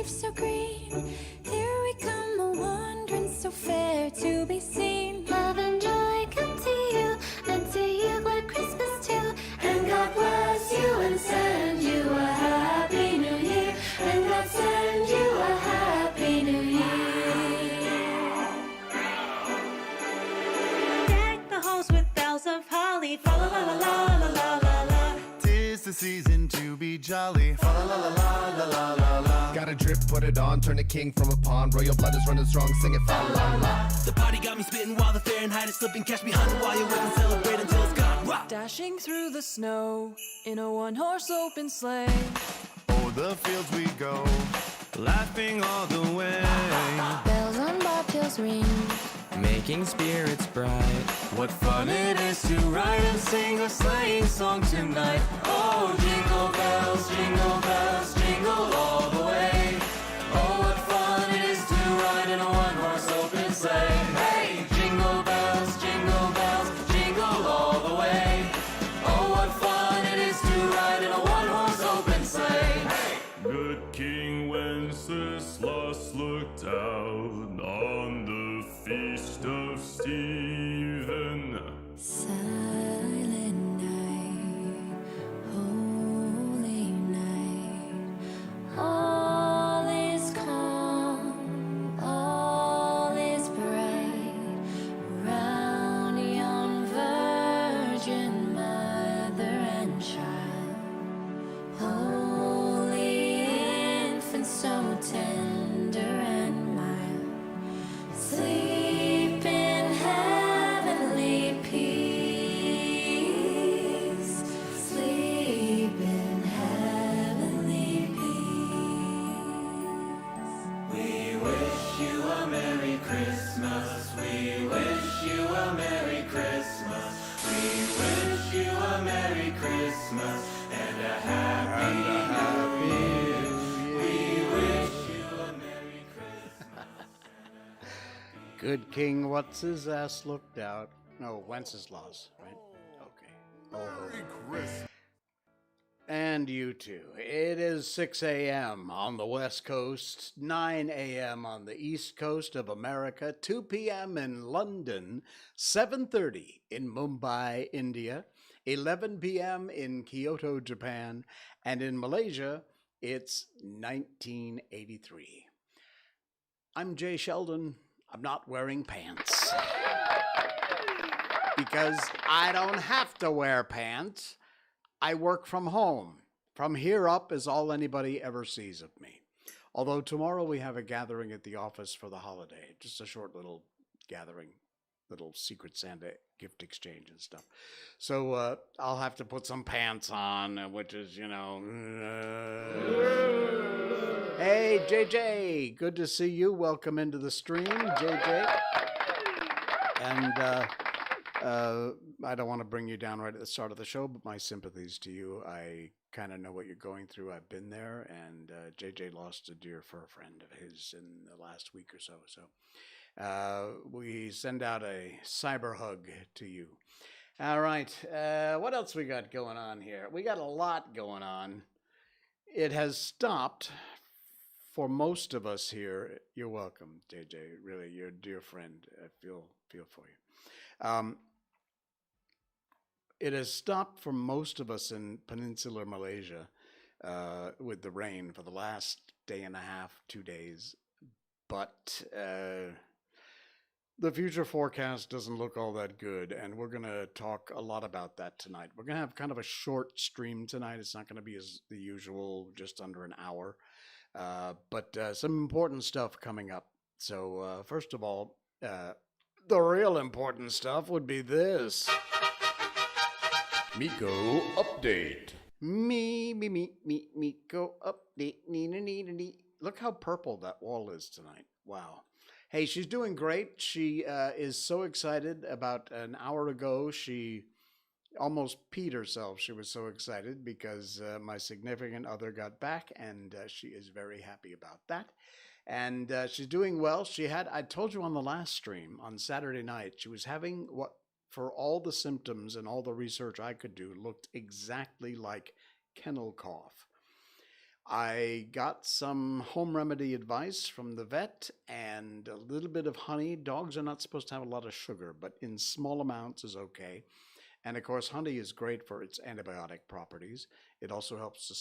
leaves so green. Here we come, a wandering so fair to be seen. Love and joy come to you, and to you Glad Christmas too. And God bless you and send you a happy new year. And God send you a happy new year. Deck the halls with boughs of holly. Fa la la la la la la la. 'Tis the season to be jolly. Fa la la la la la la la. Got a drip, put it on, turn a king from a pawn. Royal blood is running strong, sing it fa la la. The party got me spitting while the Fahrenheit is slipping. Catch me hunting while you're waiting, celebrate until it's gone. Rock. Dashing through the snow in a one-horse open sleigh. O'er the fields we go, laughing all the way. Bells on bobtails ring. Making spirits bright. What fun it is to ride and sing a sleighing song tonight. Oh, jingle bells, jingle all the way. Oh, what fun it is to ride in a one-horse open sleigh. Hey, jingle bells, jingle all the way. Oh, what fun it is to ride in a one-horse open sleigh. Hey! Good King Wenceslas looked down on the feast of Stephen. Silent night, holy night. All is calm, all is bright. Round yon virgin mother and child. Holy infant, so tender and mild. Sleep in heavenly peace. Sleep in heavenly peace. We wish you a Merry Christmas. We wish you a Merry Christmas. We wish you a Merry Christmas and a Happy New Year. We wish you a Merry Christmas. Good King What's-His-Ass looked out. No, Wenceslas, right? Okay. Merry Christmas. And you too. It is 6 a.m. on the West Coast, 9 a.m. on the East Coast of America, 2 p.m. in London, 7:30 in Mumbai, India, 11 p.m. in Kyoto, Japan, and in Malaysia, it's 1983. I'm Jay Sheldon. I'm not wearing pants. Because I don't have to wear pants. I work from home. From here up is all anybody ever sees of me. Although tomorrow we have a gathering at the office for the holiday. Just a short little gathering, little Secret Santa gift exchange and stuff. So I'll have to put some pants on, which is, Hey, JJ, good to see you. Welcome into the stream, JJ. And I don't want to bring you down right at the start of the show, but my sympathies to you. I kind of know what you're going through. I've been there, and JJ lost a dear fur friend of his in the last week or so. So we send out a cyber hug to you. All right. What else we got going on here? We got a lot going on. It has stopped for most of us here. You're welcome, JJ. Really, you're a dear friend. I feel for you. It has stopped for most of us in peninsular Malaysia with the rain for the last day and a half, 2 days. But the future forecast doesn't look all that good, and we're going to talk a lot about that tonight. We're going to have kind of a short stream tonight. It's not going to be as the usual, just under an hour, but some important stuff coming up. So first of all, the real important stuff would be this. Miko update. Miko update. Look how purple that wall is tonight. Wow. Hey, she's doing great. She is so excited. About an hour ago, she almost peed herself. She was so excited because my significant other got back, and she is very happy about that. And she's doing well. I told you on the last stream on Saturday night, she was having what, for all the symptoms and all the research I could do, looked exactly like kennel cough. I got some home remedy advice from the vet and a little bit of honey. Dogs are not supposed to have a lot of sugar, but in small amounts is okay. And of course, honey is great for its antibiotic properties. It also helps to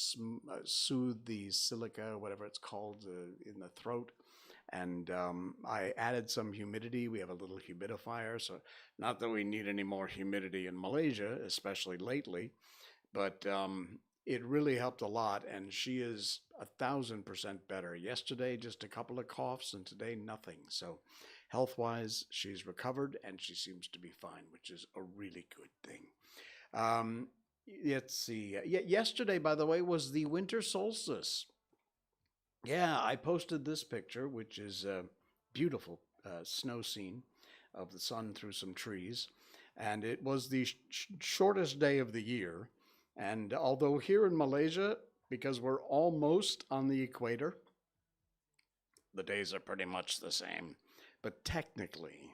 soothe the silica, whatever it's called, in the throat. And I added some humidity. We have a little humidifier, so not that we need any more humidity in Malaysia, especially lately, but it really helped a lot. And she is 1,000% better. Yesterday, just a couple of coughs, and today, nothing. So health-wise, she's recovered, and she seems to be fine, which is a really good thing. Let's see. Yesterday, by the way, was the winter solstice. Yeah, I posted this picture, which is a beautiful snow scene of the sun through some trees. And it was the shortest day of the year. And although here in Malaysia, because we're almost on the equator, the days are pretty much the same. But technically,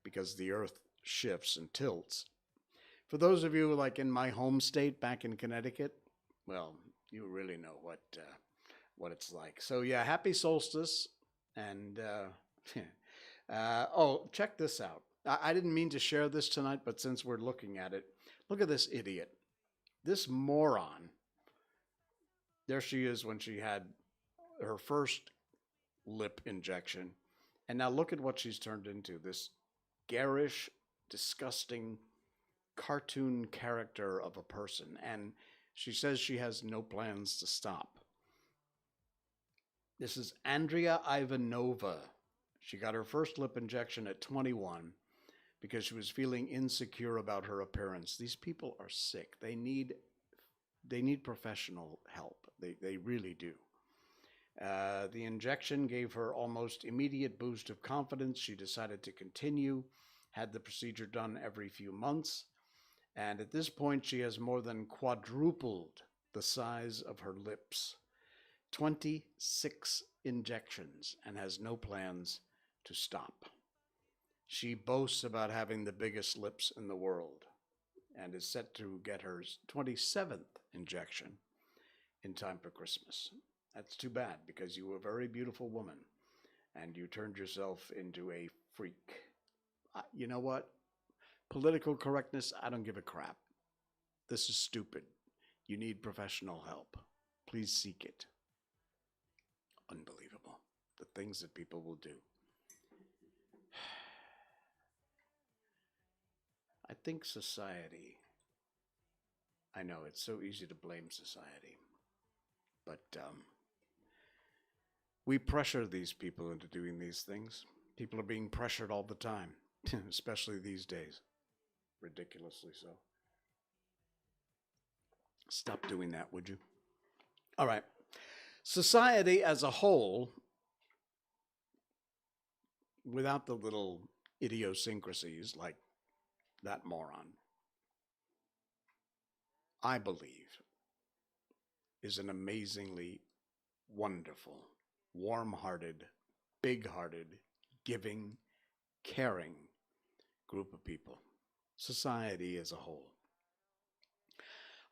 because the earth shifts and tilts, for those of you like in my home state back in Connecticut, well, you really know what it's like. So yeah, happy solstice. And oh, check this out. I didn't mean to share this tonight, but since we're looking at it, look at this idiot, this moron. There she is when she had her first lip injection. And now look at what she's turned into, this garish, disgusting cartoon character of a person. And she says she has no plans to stop. This is Andrea Ivanova. She got her first lip injection at 21 because she was feeling insecure about her appearance. These people are sick. They need professional help. They really do. The injection gave her almost immediate boost of confidence. She decided to continue, had the procedure done every few months. And at this point, she has more than quadrupled the size of her lips. 26 injections and has no plans to stop. She boasts about having the biggest lips in the world and is set to get her 27th injection in time for Christmas. That's too bad because you were a very beautiful woman and you turned yourself into a freak. You know what? Political correctness, I don't give a crap. This is stupid. You need professional help. Please seek it. Unbelievable. The things that people will do. I think society, I know it's so easy to blame society, but we pressure these people into doing these things. People are being pressured all the time, especially these days. Ridiculously so. Stop doing that, would you? All right. Society as a whole, without the little idiosyncrasies like that moron, I believe, is an amazingly wonderful, warm-hearted, big-hearted, giving, caring group of people. Society as a whole.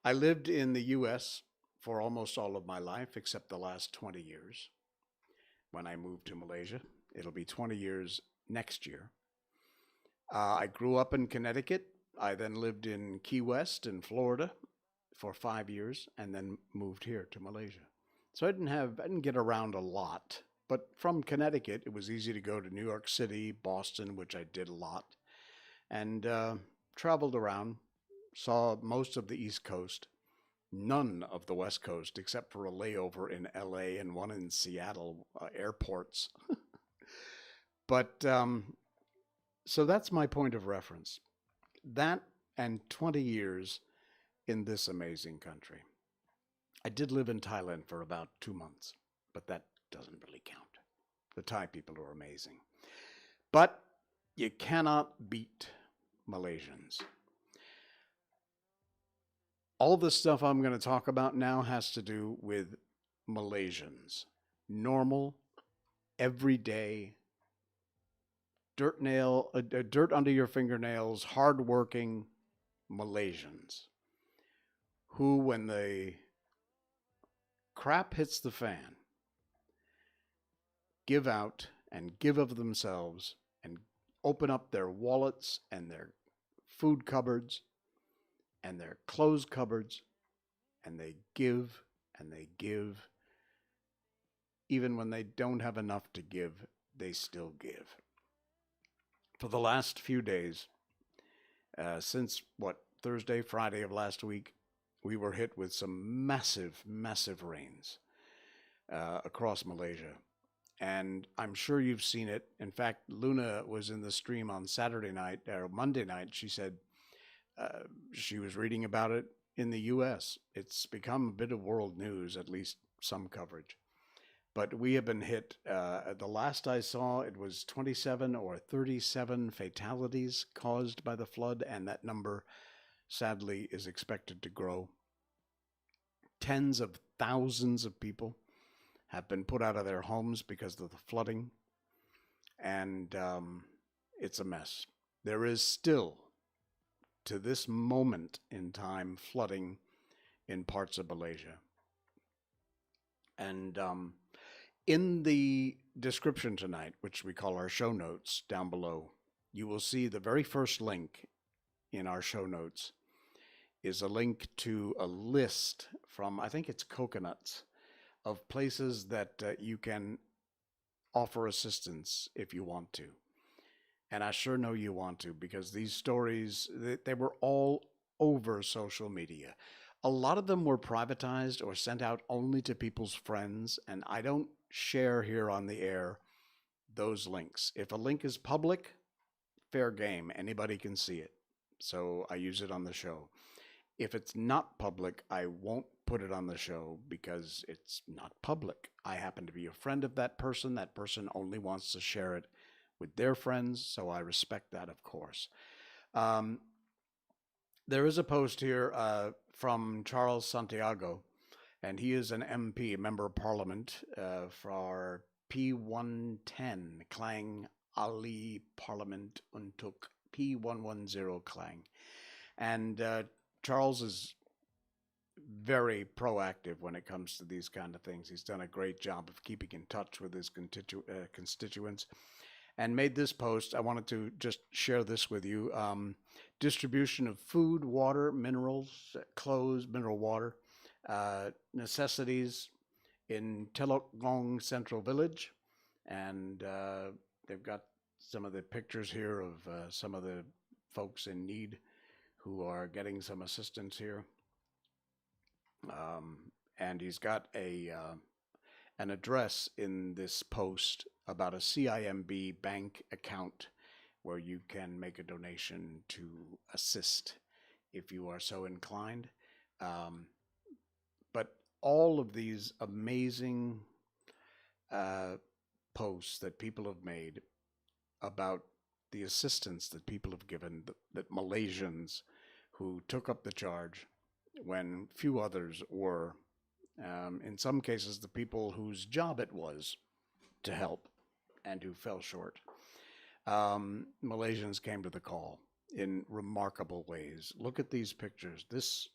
I lived in the U.S. for almost all of my life, except the last 20 years. When I moved to Malaysia, it'll be 20 years next year. I grew up in Connecticut. I then lived in Key West in Florida for 5 years, and then moved here to Malaysia. So I didn't get around a lot. But from Connecticut, it was easy to go to New York City, Boston, which I did a lot, and traveled around, saw most of the East Coast, none of the West Coast, except for a layover in LA and one in Seattle airports. But so that's my point of reference. That and 20 years in this amazing country. I did live in Thailand for about 2 months, but that doesn't really count. The Thai people are amazing. But you cannot beat Malaysians. All the stuff I'm going to talk about now has to do with Malaysians. Normal, everyday, dirt under your fingernails, hardworking Malaysians who, when the crap hits the fan, give out and give of themselves and open up their wallets and their food cupboards and their clothes cupboards, and they give and they give. Even when they don't have enough to give, they still give. For the last few days, since Thursday, Friday of last week, we were hit with some massive, massive rains across Malaysia. And I'm sure you've seen it. In fact, Luna was in the stream on Saturday night or Monday night. She said she was reading about it in the U.S. It's become a bit of world news, at least some coverage. But we have been hit. The last I saw, it was 27 or 37 fatalities caused by the flood, and that number, sadly, is expected to grow. Tens of thousands of people have been put out of their homes because of the flooding, and it's a mess. There is still, to this moment in time, flooding in parts of Malaysia. And in the description tonight, which we call our show notes down below, you will see the very first link in our show notes is a link to a list from, I think it's Coconuts, of places that you can offer assistance if you want to. And I sure know you want to, because these stories, they were all over social media. A lot of them were privatized or sent out only to people's friends, and I don't share here on the air those links. If a link is public, fair game. Anybody can see it. So I use it on the show. If it's not public, I won't put it on the show because it's not public. I happen to be a friend of that person. That person only wants to share it with their friends, so I respect that, of course. There is a post here from Charles Santiago, and he is an MP, a member of parliament for P110, Klang Ali Parliament Untuk P110 Klang. And Charles is very proactive when it comes to these kind of things. He's done a great job of keeping in touch with his constituents and made this post. I wanted to just share this with you. Distribution of food, water, minerals, clothes, mineral water, necessities in Telok Gong Central Village. And they've got some of the pictures here of some of the folks in need who are getting some assistance here. And he's got an address in this post about a CIMB bank account where you can make a donation to assist if you are so inclined. But all of these amazing posts that people have made about the assistance that people have given, that Malaysians who took up the charge when few others were, in some cases the people whose job it was to help and who fell short. Malaysians came to the call in remarkable ways. Look at these pictures. This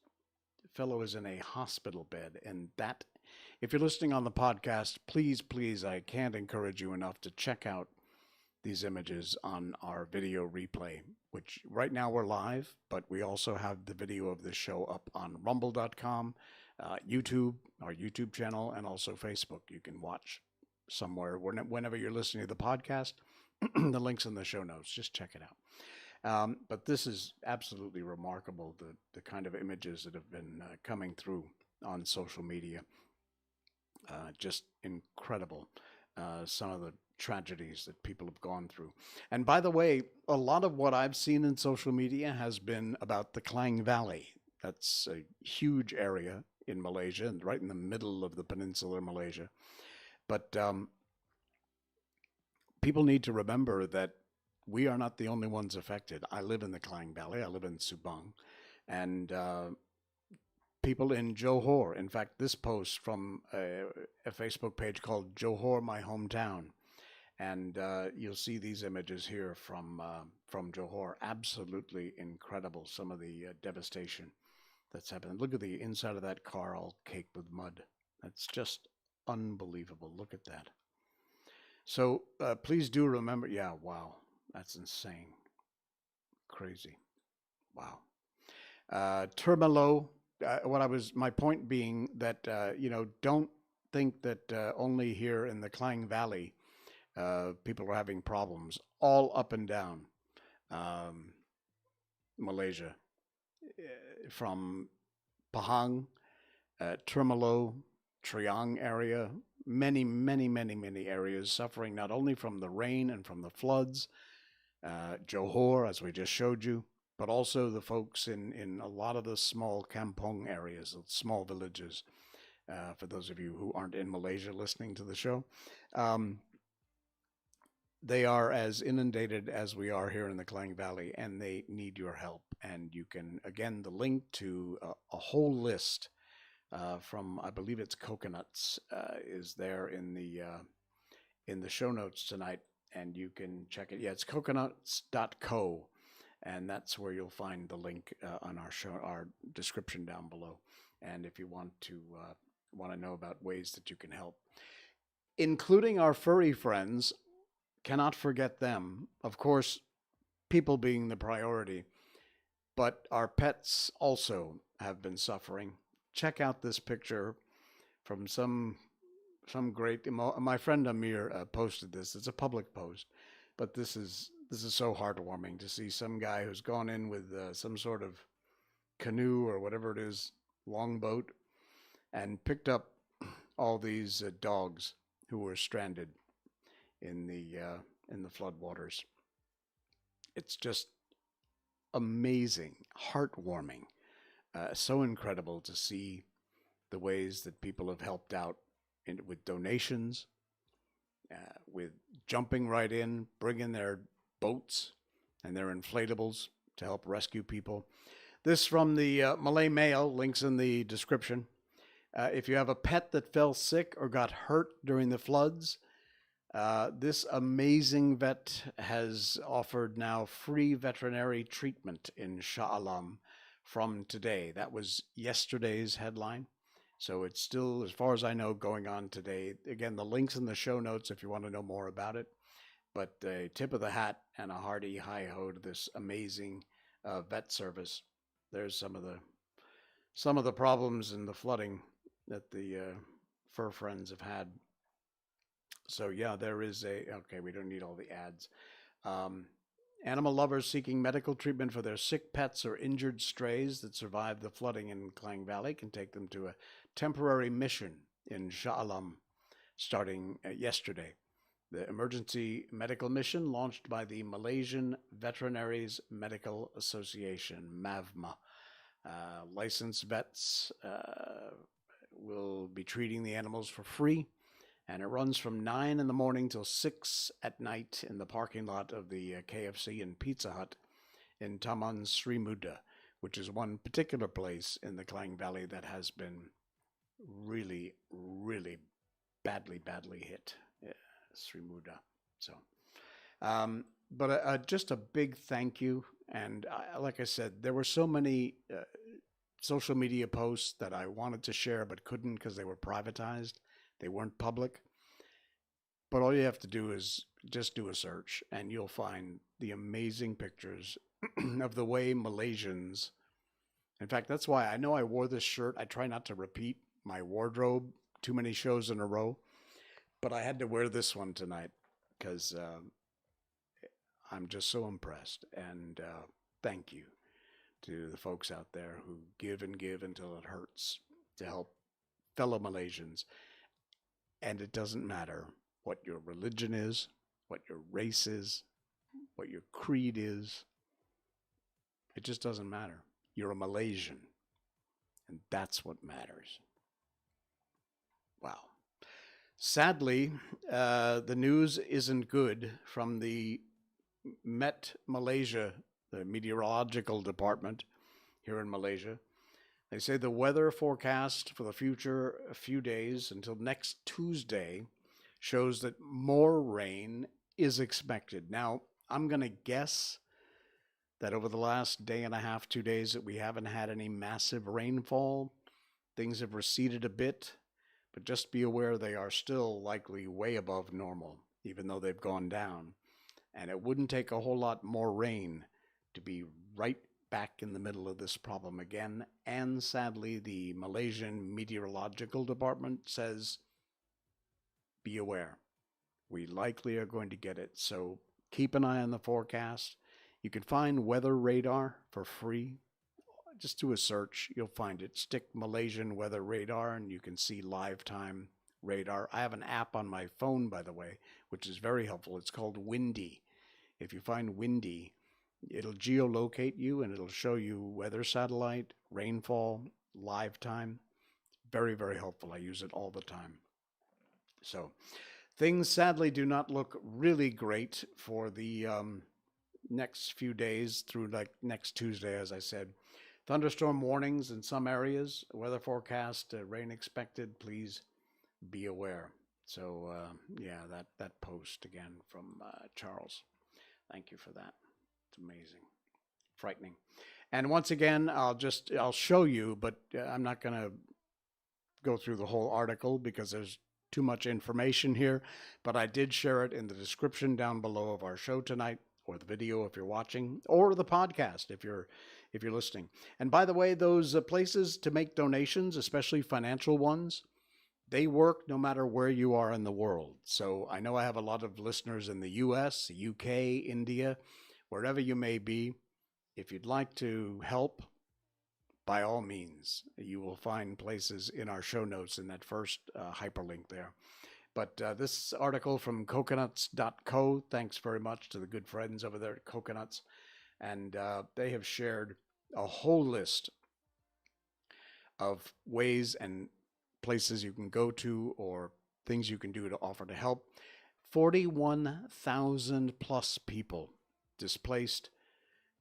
fellow is in a hospital bed, and that, if you're listening on the podcast, please, I can't encourage you enough to check out these images on our video replay, which right now we're live, but we also have the video of this show up on rumble.com, YouTube, our YouTube channel, and also Facebook. You can watch somewhere whenever you're listening to the podcast. The link's in the show notes. Just check it out. But this is absolutely remarkable, the kind of images that have been coming through on social media. Just incredible. Some of the tragedies that people have gone through. And by the way, a lot of what I've seen in social media has been about the Klang Valley. That's a huge area in Malaysia, and right in the middle of the peninsular Malaysia. But people need to remember that we are not the only ones affected. I live in the Klang Valley. I live in Subang. And people in Johor, in fact, this post from a Facebook page called Johor, My Hometown. And you'll see these images here from Johor. Absolutely incredible, some of the devastation that's happened. Look at the inside of that car all caked with mud. That's just unbelievable. Look at that. So please do remember. Yeah, wow. That's insane. Crazy. Wow. Termelo, my point being that, don't think that only here in the Klang Valley people are having problems. All up and down Malaysia, from Pahang, Termelo, Triang area, many, many, many, many areas suffering not only from the rain and from the floods, Johor, as we just showed you, but also the folks in a lot of the small kampong areas, small villages, for those of you who aren't in Malaysia listening to the show. They are as inundated as we are here in the Klang Valley, and they need your help. And you can, again, the link to a whole list from, I believe it's Coconuts, is there in the show notes tonight, and you can check it. Yeah, it's coconuts.co, and that's where you'll find the link on our description down below. And if you want to know about ways that you can help, including our furry friends, cannot forget them. Of course, people being the priority, but our pets also have been suffering. Check out this picture from some great. My friend Amir posted this. It's a public post, but this is so heartwarming to see some guy who's gone in with some sort of canoe or whatever it is, longboat, and picked up all these dogs who were stranded in the floodwaters. It's just amazing, heartwarming, so incredible to see the ways that people have helped out with donations, with jumping right in, bringing their boats and their inflatables to help rescue people. This from the Malay Mail, links in the description. If you have a pet that fell sick or got hurt during the floods, this amazing vet has offered now free veterinary treatment in Shah Alam from today. That was yesterday's headline. So it's still, as far as I know, going on today. Again, the link's in the show notes if you want to know more about it. But a tip of the hat and a hearty hi-ho to this amazing vet service. There's some of the problems in the flooding that the fur friends have had. So yeah, there is okay, we don't need all the ads. Animal lovers seeking medical treatment for their sick pets or injured strays that survived the flooding in Klang Valley can take them to a temporary mission in Shah Alam starting yesterday. The emergency medical mission launched by the Malaysian Veterinaries Medical Association, MAVMA. Licensed vets will be treating the animals for free, and it runs from 9 in the morning till 6 at night in the parking lot of the KFC and Pizza Hut in Taman Sri Muda, which is one particular place in the Klang Valley that has been really, really badly hit. Sri Muda. So, but just a big thank you. And like I said, there were so many social media posts that I wanted to share but couldn't because they were privatized. They weren't public. But all you have to do is just do a search and you'll find the amazing pictures of the way Malaysians. In fact, that's why I know I wore this shirt. I try not to repeat my wardrobe too many shows in a row, but I had to wear this one tonight because I'm just so impressed. And thank you to the folks out there who give and give until it hurts to help fellow Malaysians. And it doesn't matter what your religion is, what your race is, what your creed is. It just doesn't matter. You're a Malaysian, and that's what matters. Wow. Sadly, the news isn't good from the Met Malaysia, the meteorological department here in Malaysia. They say the weather forecast for the future a few days until next Tuesday shows that more rain is expected. Now, I'm going to guess that over the last day and a half, 2 days, that we haven't had any massive rainfall. Things have receded a bit, but just be aware they are still likely way above normal, even though they've gone down. And it wouldn't take a whole lot more rain to be right back in the middle of this problem again. And sadly, the Malaysian Meteorological Department says, be aware. We likely are going to get it. So keep an eye on the forecast. You can find weather radar for free. Just do a search. You'll find it. Stick Malaysian weather radar and you can see live time radar. I have an app on my phone, by the way, which is very helpful. It's called Windy. If you find Windy, it'll geolocate you and it'll show you weather satellite, rainfall, live time. Very, very helpful. I use it all the time. So things sadly do not look really great for the next few days through like next Tuesday, as I said. Thunderstorm warnings in some areas, weather forecast, rain expected. Please be aware. So yeah, that post again from Charles. Thank you for that. It's amazing, frightening. And once again, I'll show you, but I'm not going to go through the whole article because there's too much information here. But I did share it in the description down below of our show tonight, or the video if you're watching, or the podcast if you're listening. And by the way, those places to make donations, especially financial ones, they work no matter where you are in the world. So I know I have a lot of listeners in the US, the UK, India, wherever you may be. If you'd like to help, by all means, you will find places in our show notes in that first hyperlink there. But this article from coconuts.co, thanks very much to the good friends over there at Coconuts. And they have shared a whole list of ways and places you can go to or things you can do to offer to help. 41,000 plus people displaced.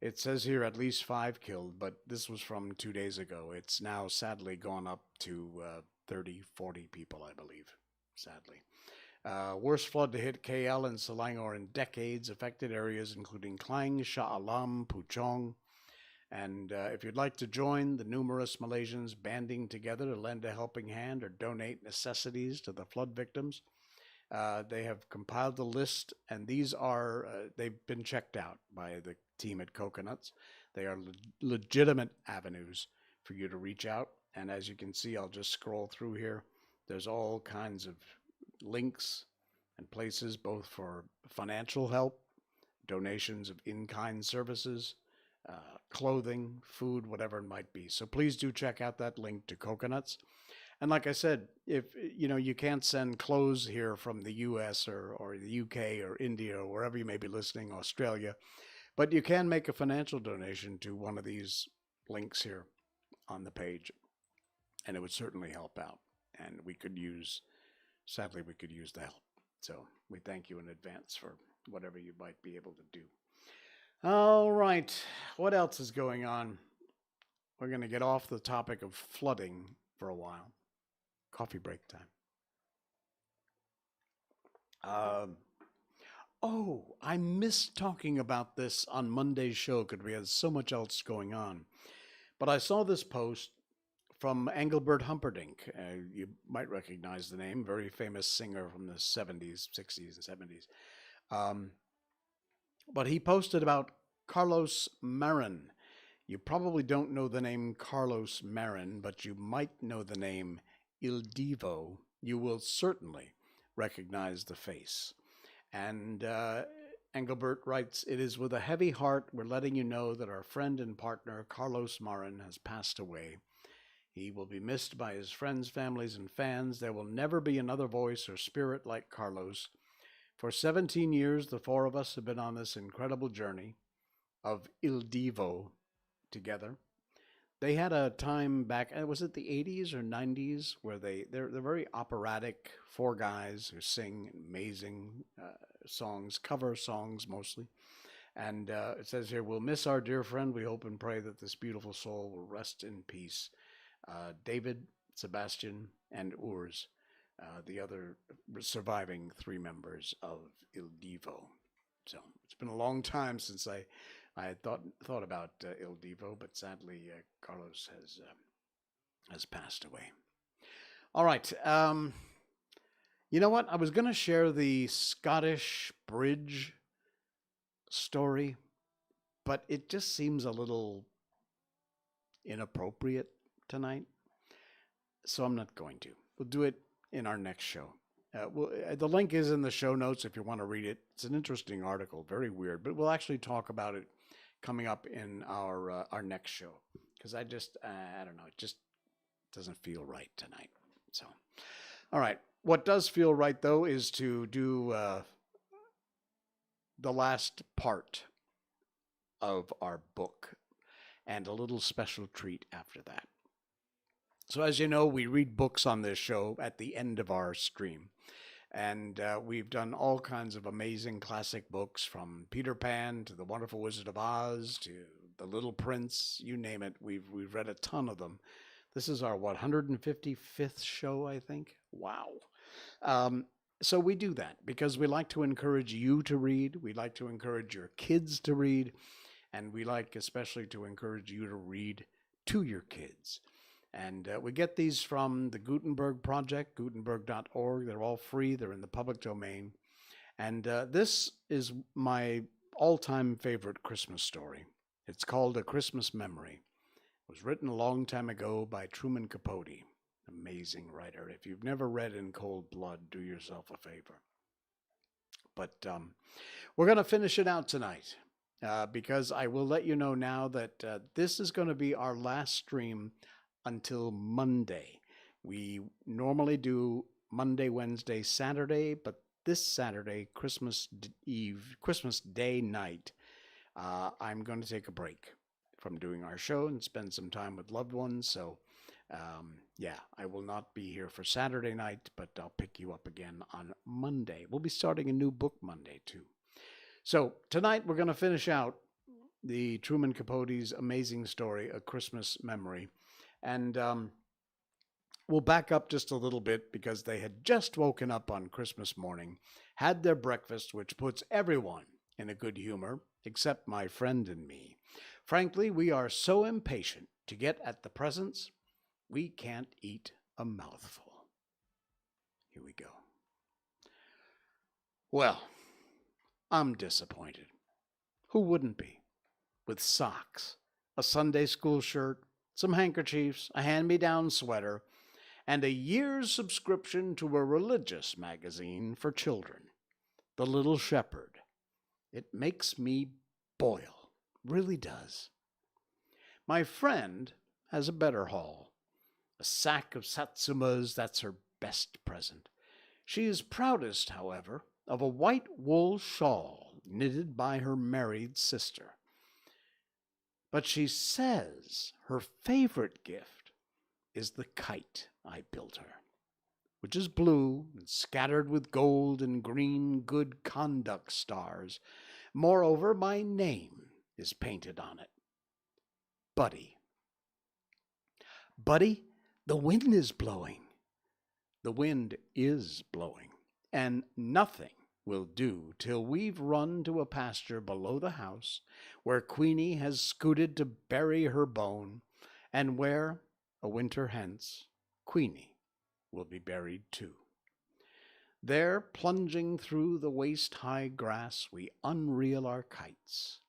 It says here at least 5 killed, but this was from 2 days ago. It's now sadly gone up to 30, 40 people, I believe, sadly. Worst flood to hit KL and Selangor in decades. Affected areas including Klang, Shah Alam, Puchong. And if you'd like to join the numerous Malaysians banding together to lend a helping hand or donate necessities to the flood victims, they have compiled the list, and these are, they've been checked out by the team at Coconuts. They are legitimate avenues for you to reach out. And as you can see, I'll just scroll through here. There's all kinds of links and places, both for financial help, donations of in-kind services, clothing, food, whatever it might be. So please do check out that link to Coconuts. And like I said, if you can't send clothes here from the US or the UK or India or wherever you may be listening, Australia, but you can make a financial donation to one of these links here on the page, and it would certainly help out. And sadly, we could use the help. So we thank you in advance for whatever you might be able to do. All right, what else is going on? We're going to get off the topic of flooding for a while. Coffee break time. I missed talking about this on Monday's show because we had so much else going on. But I saw this post from Engelbert Humperdinck. You might recognize the name, very famous singer from the 70s, 60s, and 70s. But he posted about Carlos Marin. You probably don't know the name Carlos Marin, but you might know the name Il Divo. You will certainly recognize the face. And Engelbert writes, "It is with a heavy heart we're letting you know that our friend and partner Carlos Marin has passed away. He will be missed by his friends, families, and fans. There will never be another voice or spirit like Carlos. For 17 years, the four of us have been on this incredible journey of Il Divo together. They had a time back, was it the 80s or 90s, where they're very operatic, four guys who sing amazing songs, cover songs mostly. And it says here, we'll miss our dear friend. We hope and pray that this beautiful soul will rest in peace. David, Sebastian, and Urs, the other surviving 3 members of Il Divo. So it's been a long time since I had thought about Il Divo, but sadly Carlos has passed away. All right. You know what? I was going to share the Scottish bridge story, but it just seems a little inappropriate tonight. So I'm not going to. We'll do it in our next show. The link is in the show notes if you want to read it. It's an interesting article, very weird, but we'll actually talk about it coming up in our next show. Because I don't know, it just doesn't feel right tonight. So, all right. What does feel right, though, is to do the last part of our book and a little special treat after that. So as you know, we read books on this show at the end of our stream. And we've done all kinds of amazing classic books, from Peter Pan to The Wonderful Wizard of Oz to The Little Prince, you name it. We've read a ton of them. This is our, 155th show, I think? Wow. So we do that because we like to encourage you to read. We like to encourage your kids to read. And we like especially to encourage you to read to your kids. And we get these from the Gutenberg Project, gutenberg.org. They're all free. They're in the public domain. And this is my all-time favorite Christmas story. It's called A Christmas Memory. It was written a long time ago by Truman Capote. Amazing writer. If you've never read In Cold Blood, do yourself a favor. But we're going to finish it out tonight because I will let you know now that this is going to be our last stream until Monday. We normally do Monday, Wednesday, Saturday, but this Saturday, Christmas Eve, Christmas Day night, I'm going to take a break from doing our show and spend some time with loved ones. So, yeah, I will not be here for Saturday night, but I'll pick you up again on Monday. We'll be starting a new book Monday, too. So tonight we're going to finish out the Truman Capote's amazing story, A Christmas Memory. And we'll back up just a little bit because they had just woken up on Christmas morning, had their breakfast, which puts everyone in a good humor, except my friend and me. Frankly, we are so impatient to get at the presents, we can't eat a mouthful. Here we go. Well, I'm disappointed. Who wouldn't be? With socks, a Sunday school shirt, some handkerchiefs, a hand-me-down sweater, and a year's subscription to a religious magazine for children, The Little Shepherd. It makes me boil, really does. My friend has a better haul. A sack of satsumas, that's her best present. She is proudest, however, of a white wool shawl knitted by her married sister. But she says her favorite gift is the kite I built her, which is blue and scattered with gold and green good conduct stars. Moreover, my name is painted on it. Buddy. Buddy, the wind is blowing. The wind is blowing, and nothing will do till we've run to a pasture below the house where Queenie has scooted to bury her bone, and where, a winter hence, Queenie will be buried too. There, plunging through the waist-high grass, we unreel our kites,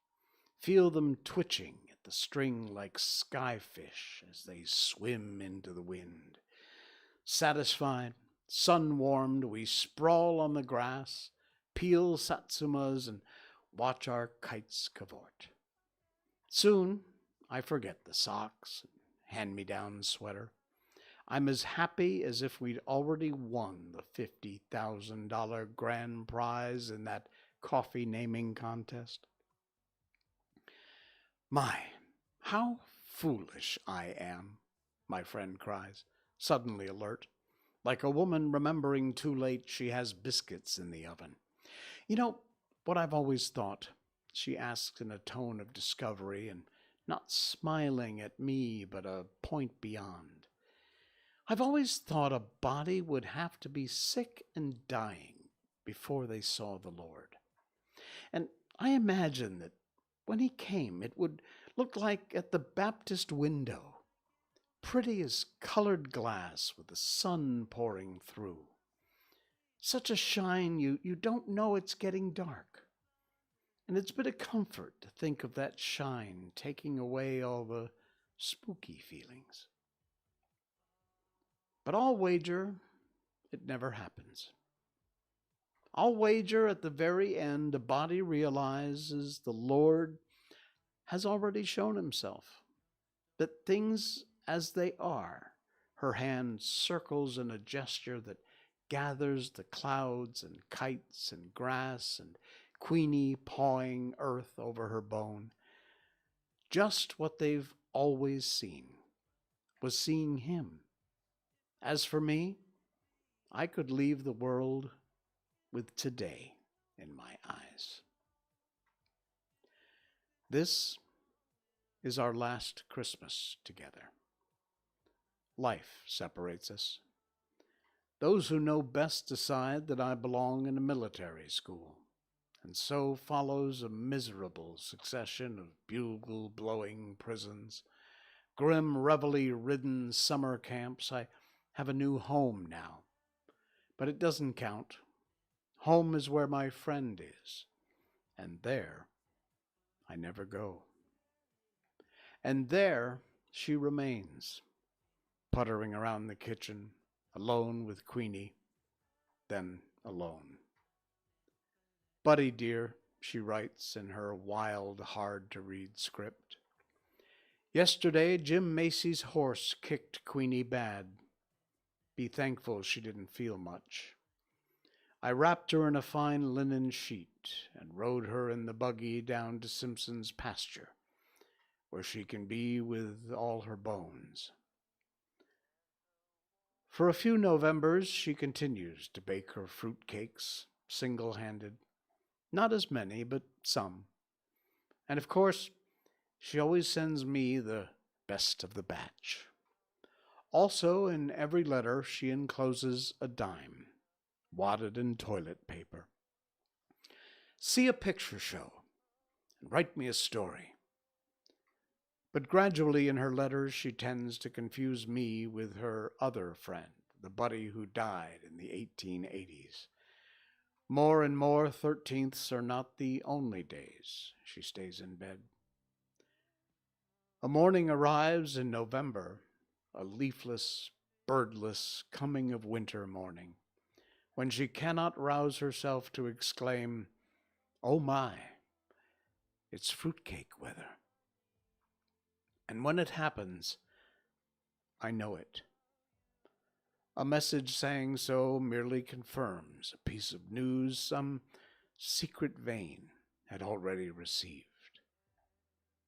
feel them twitching at the string like skyfish as they swim into the wind. Satisfied, sun-warmed, we sprawl on the grass, peel satsumas, and watch our kites cavort. Soon, I forget the socks and hand-me-down sweater. I'm as happy as if we'd already won the $50,000 grand prize in that coffee naming contest. My, how foolish I am, my friend cries, suddenly alert, like a woman remembering too late she has biscuits in the oven. You know what I've always thought? She asks in a tone of discovery and not smiling at me, but a point beyond. I've always thought a body would have to be sick and dying before they saw the Lord. And I imagine that when he came, it would look like at the Baptist window, pretty as colored glass with the sun pouring through. Such a shine you don't know it's getting dark. And it's been a comfort to think of that shine taking away all the spooky feelings. But I'll wager it never happens. I'll wager at the very end a body realizes the Lord has already shown himself, that things as they are, her hand circles in a gesture that gathers the clouds and kites and grass and Queenie pawing earth over her bone. Just what they've always seen was seeing him. As for me, I could leave the world with today in my eyes. This is our last Christmas together. Life separates us. Those who know best decide that I belong in a military school, and so follows a miserable succession of bugle-blowing prisons, grim reveille-ridden summer camps. I have a new home now, but it doesn't count. Home is where my friend is, and there I never go. And there she remains, puttering around the kitchen, alone with Queenie, then alone. Buddy dear, she writes in her wild, hard-to-read script. Yesterday, Jim Macy's horse kicked Queenie bad. Be thankful she didn't feel much. I wrapped her in a fine linen sheet and rode her in the buggy down to Simpson's pasture, where she can be with all her bones. For a few Novembers, she continues to bake her fruit cakes, single-handed. Not as many, but some. And of course, she always sends me the best of the batch. Also, in every letter, she encloses a dime, wadded in toilet paper. See a picture show and write me a story. But gradually in her letters, she tends to confuse me with her other friend, the buddy who died in the 1880s. More and more, 13ths are not the only days she stays in bed. A morning arrives in November, a leafless, birdless, coming of winter morning, when she cannot rouse herself to exclaim, "Oh my, it's fruitcake weather." And when it happens, I know it. A message saying so merely confirms a piece of news some secret vein had already received,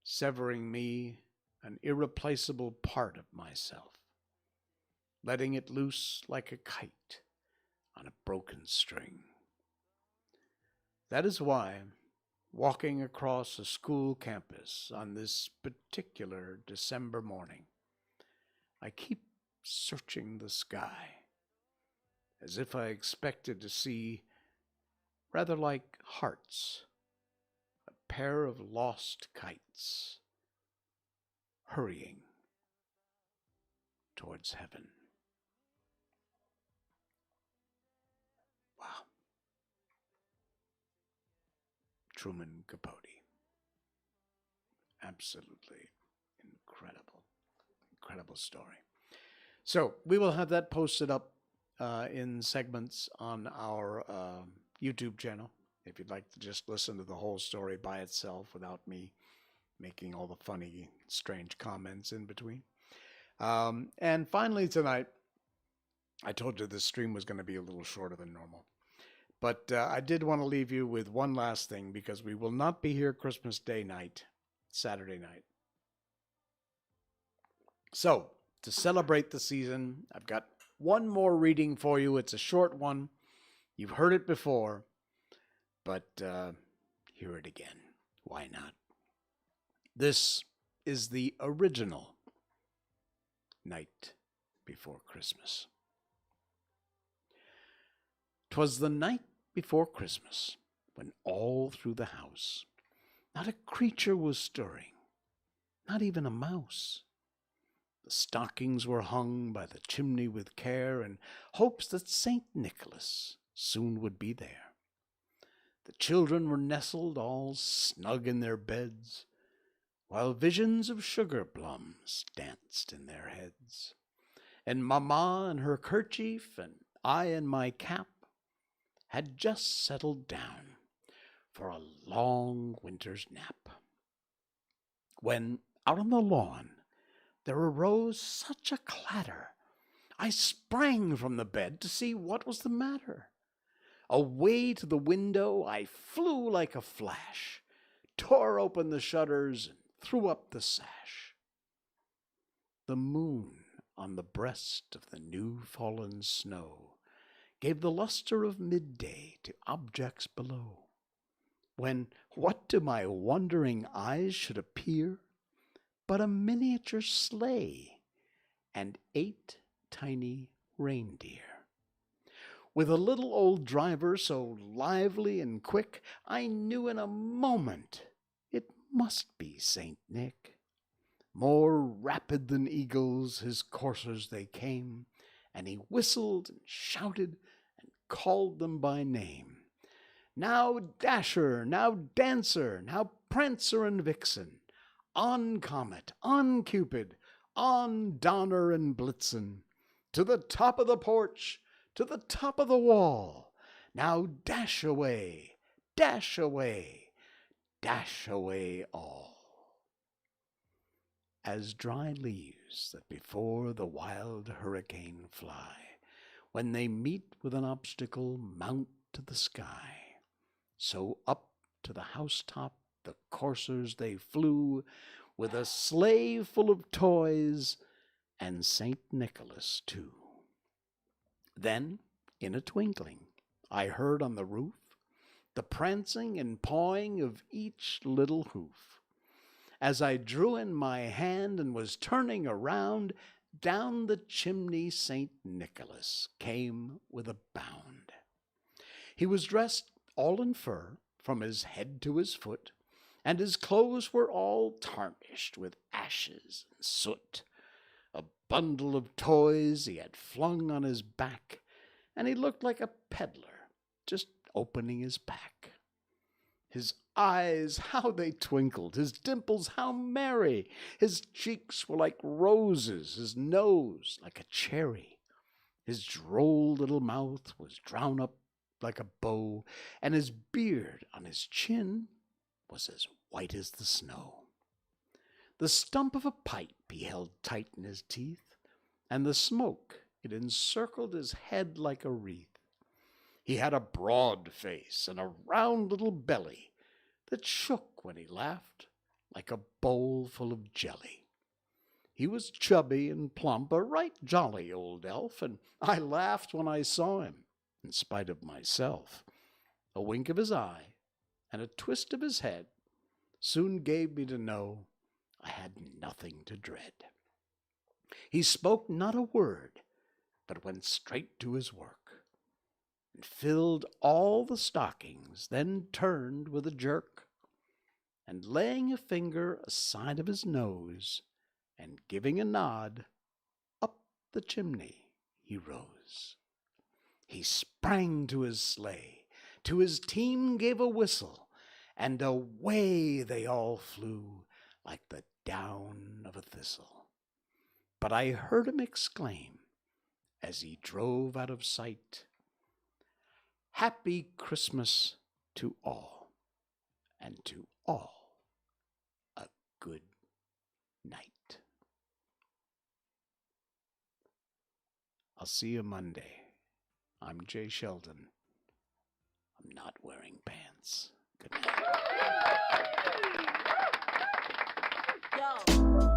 severing me an irreplaceable part of myself, letting it loose like a kite on a broken string. That is why, walking across a school campus on this particular December morning, I keep searching the sky, as if I expected to see, rather like hearts, a pair of lost kites hurrying towards heaven. Wow. Truman Capote. Absolutely incredible story. So we will have that posted up in segments on our YouTube channel, if you'd like to just listen to the whole story by itself without me making all the funny, strange comments in between. And finally tonight, I told you this stream was going to be a little shorter than normal. But I did want to leave you with one last thing, because we will not be here Christmas Day night, Saturday night. So, to celebrate the season, I've got one more reading for you. It's a short one. You've heard it before, but hear it again. Why not? This is the original Night Before Christmas. 'Twas the night before Christmas, when all through the house not a creature was stirring, not even a mouse. The stockings were hung by the chimney with care, in hopes that St. Nicholas soon would be there. The children were nestled all snug in their beds, while visions of sugar plums danced in their heads. And Mamma in her kerchief, and I in my cap, had just settled down for a long winter's nap, when out on the lawn there arose such a clatter, I sprang from the bed to see what was the matter. Away to the window I flew like a flash, tore open the shutters, and threw up the sash. The moon on the breast of the new-fallen snow gave the luster of midday to objects below, when what to my wondering eyes should appear but a miniature sleigh and 8 tiny reindeer. With a little old driver so lively and quick, I knew in a moment it must be Saint Nick. More rapid than eagles his coursers they came, and he whistled and shouted and called them by name. Now Dasher, now Dancer, now Prancer and Vixen, on Comet, on Cupid, on Donner and Blitzen, to the top of the porch, to the top of the wall. Now dash away, dash away, dash away all. As dry leaves that before the wild hurricane fly, when they meet with an obstacle, mount to the sky, so up to the housetop the coursers they flew, with a sleigh full of toys, and St. Nicholas too. Then, in a twinkling, I heard on the roof the prancing and pawing of each little hoof. As I drew in my hand and was turning around, down the chimney St. Nicholas came with a bound. He was dressed all in fur, from his head to his foot, and his clothes were all tarnished with ashes and soot. A bundle of toys he had flung on his back, and he looked like a peddler just opening his pack. His eyes, how they twinkled, his dimples, how merry! His cheeks were like roses, his nose like a cherry. His droll little mouth was drawn up like a bow, and his beard on his chin was as white as the snow. The stump of a pipe he held tight in his teeth, and the smoke, it encircled his head like a wreath. He had a broad face and a round little belly that shook when he laughed like a bowl full of jelly. He was chubby and plump, a right jolly old elf, and I laughed when I saw him, in spite of myself. A wink of his eye and a twist of his head soon gave me to know I had nothing to dread. He spoke not a word, but went straight to his work, and filled all the stockings, then turned with a jerk, and laying a finger aside of his nose, and giving a nod, up the chimney he rose. He sprang to his sleigh, to his team gave a whistle, and away they all flew like the down of a thistle. But I heard him exclaim, as he drove out of sight, "Happy Christmas to all, and to all a good night." I'll see you Monday. I'm Jay Sheldon. I'm not wearing pants. Good night. Yo.